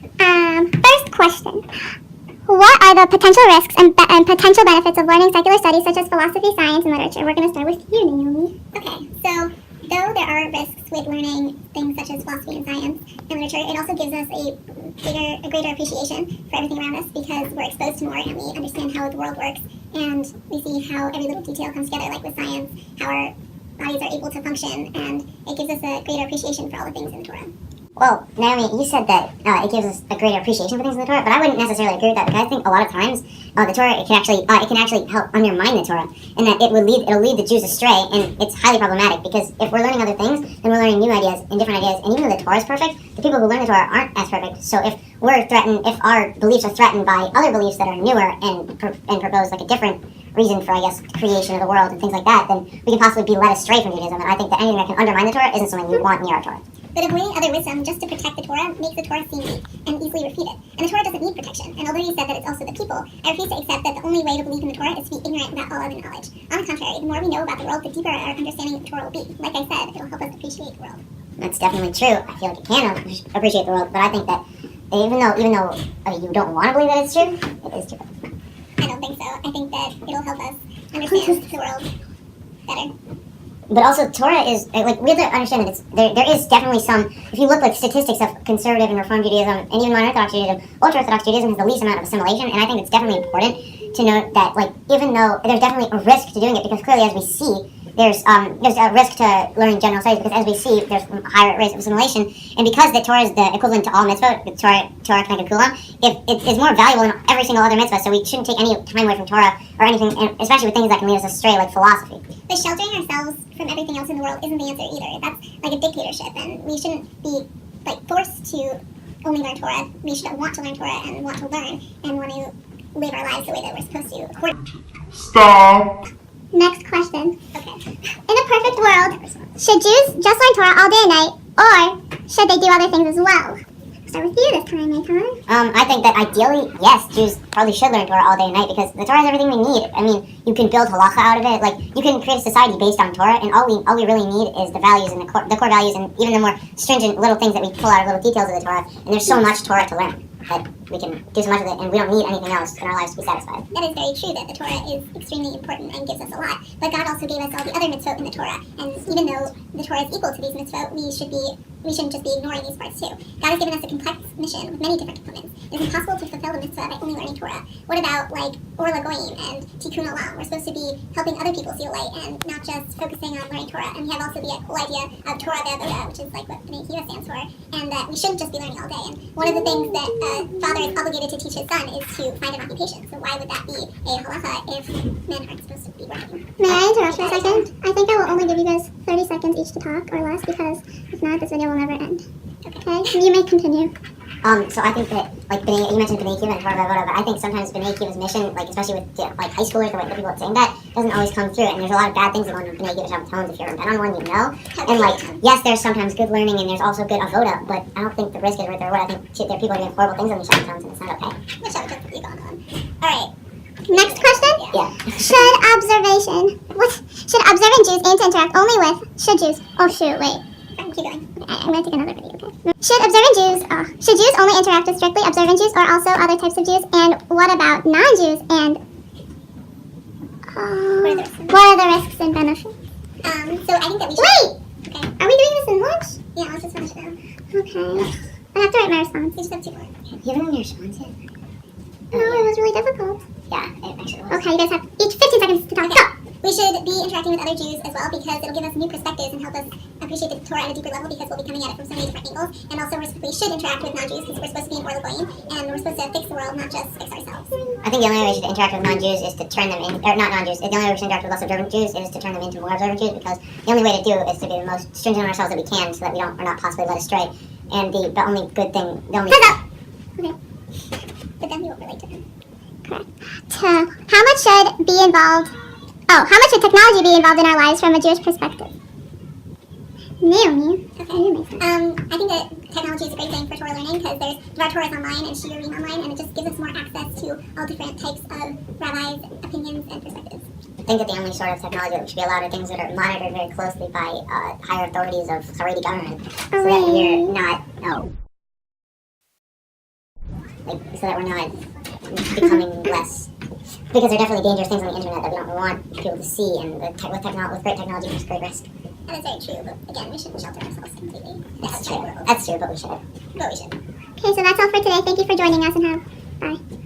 First question. What are the potential risks and potential benefits of learning secular studies such as philosophy, science, and literature? We're going to start with you, Naomi. Okay, so though there are risks with learning things such as philosophy and science and literature, it also gives us a greater appreciation for everything around us because we're exposed to more and we understand how the world works and we see how every little detail comes together, like with science, how our bodies are able to function, and it gives us a greater appreciation for all the things in the Torah. Well, Naomi, you said that it gives us a greater appreciation for things in the Torah, but I wouldn't necessarily agree with that because I think a lot of times the Torah it can actually help undermine the Torah, and that it'll lead the Jews astray, and it's highly problematic because if we're learning other things, then we're learning new ideas and different ideas, and even though the Torah is perfect, the people who learn the Torah aren't as perfect. So if our beliefs are threatened by other beliefs that are newer and propose like a different reason for, I guess, creation of the world and things like that, then we can possibly be led astray from Judaism, and I think that anything that can undermine the Torah isn't something we want near our Torah. But avoiding other wisdom just to protect the Torah makes the Torah seem weak and easily refuted. And the Torah doesn't need protection. And although you said that it's also the people, I refuse to accept that the only way to believe in the Torah is to be ignorant about all other knowledge. On the contrary, the more we know about the world, the deeper our understanding of the Torah will be. Like I said, it'll help us appreciate the world. That's definitely true. I feel like it can appreciate the world, but I think that even though you don't want to believe that it's true, it is true. I don't think so. I think that it'll help us understand the world better. But also, Torah is, like, we have to understand that there is definitely some, if you look like statistics of conservative and Reform Judaism, and even modern Orthodox Judaism, Ultra-Orthodox Judaism has the least amount of assimilation, and I think it's definitely important to note that, like, even though there's definitely a risk to doing it, because clearly, as we see, there's a risk to learning general studies, because as we see, there's a higher rate of assimilation, and because the Torah is the equivalent to all mitzvah, the Torah connected Kulam, it is more valuable than every single other mitzvah, so we shouldn't take any time away from Torah, or anything, and especially with things that can lead us astray, like philosophy. But sheltering ourselves from everything else in the world isn't the answer either. That's like a dictatorship, and we shouldn't be like forced to only learn Torah. We should want to learn Torah and want to learn and want to live our lives the way that we're supposed to. Stop. Next question. Okay. In a perfect world, should Jews just learn Torah all day and night, or should they do other things as well? Start with you this time, Nathan. I think that ideally, yes, Jews probably should learn Torah all day and night because the Torah is everything we need. I mean, you can build halacha out of it. Like, you can create a society based on Torah, and all we really need is the values and the core values, and even the more stringent little things that we pull out of little details of the Torah. And there's so much Torah to learn that we can do so much of it, and we don't need anything else in our lives to be satisfied. That is very true, that the Torah is extremely important and gives us a lot. But God also gave us all the other mitzvot in the Torah, and even though the Torah is equal to these mitzvot, we shouldn't just be ignoring these parts too. God has given us a complex mission with many different components. It is impossible to fulfill the mitzvah by only learning Torah. What about like Or Lagoyim and Tikkun Olam? We're supposed to be helping other people see the light and not just focusing on learning Torah. And we have also the whole idea of Torah Ve'avoda, which is like what B'nai Akiva stands for, and that we shouldn't just be learning all day. And one of the things that father is obligated to teach his son is to find an occupation. So why would that be a halacha if men aren't supposed to be working? May I interrupt for a second? I think I will only give you guys 30 seconds each to talk or less because if not, this video will never end. Okay? You may continue. So I think that, like, you mentioned B'nai Akiva and Torah Ve'avoda, but I think sometimes B'nai Akiva's mission, like, especially with, like, high schoolers, the people saying that, doesn't always come through, and there's a lot of bad things going on with B'nai Akiva Shabbatons, if you're been on one, you know, and, like, yes, there's sometimes good learning, and there's also good avoda, but I don't think the risk is right there. What I think there are people doing horrible things on the Shabbatons, and it's not okay. What Shabbatons have you gone on? Alright. Next question? Yeah. Should observant Jews aim to interact only with, should Jews, oh shoot, wait. Keep going. I'm going to take another video, okay? Should Jews only interact with strictly observant Jews or also other types of Jews? And what about non-Jews? And what are the risks and benefits? So I think that we should... Wait! Okay. Are we doing this in lunch? Yeah, let's just finish it now. Okay. I have to write my response. You just have 2 more. You haven't done your response yet? No, it was really difficult. Yeah, it actually was. Okay, you guys have each 15 seconds to talk. Okay. Go! We should be interacting with other Jews as well because it'll give us new perspectives and help us appreciate the Torah at a deeper level because we'll be coming at it from so many different angles. And also we should interact with non-Jews because we're supposed to be in Or Lagoyim and we're supposed to fix the world, not just fix ourselves. I think the only way we should interact with non-Jews is to turn them in, or not non-Jews, the only way we should interact with less observant Jews is to turn them into more observant Jews because the only way to do is to be the most stringent on ourselves that we can so that we're not possibly led astray. And the only good thing, Okay. But then we won't relate to them. Correct. How much should technology be involved in our lives from a Jewish perspective? Naomi. Okay. I think that technology is a great thing for Torah learning because there's Dvar Torahs online and Shiurim online, and it just gives us more access to all different types of rabbis' opinions and perspectives. I think that the only sort of technology that should be allowed are things that are monitored very closely by higher authorities of Haredi government, so that we're not, like so that we're not becoming less. Because there are definitely dangerous things on the internet that we don't want people to see, and with great technology comes great risk. That is very true, but again, we shouldn't shelter ourselves completely. That's true. That's true, but we should. But we should. Okay, so that's all for today. Thank you for joining us, and bye.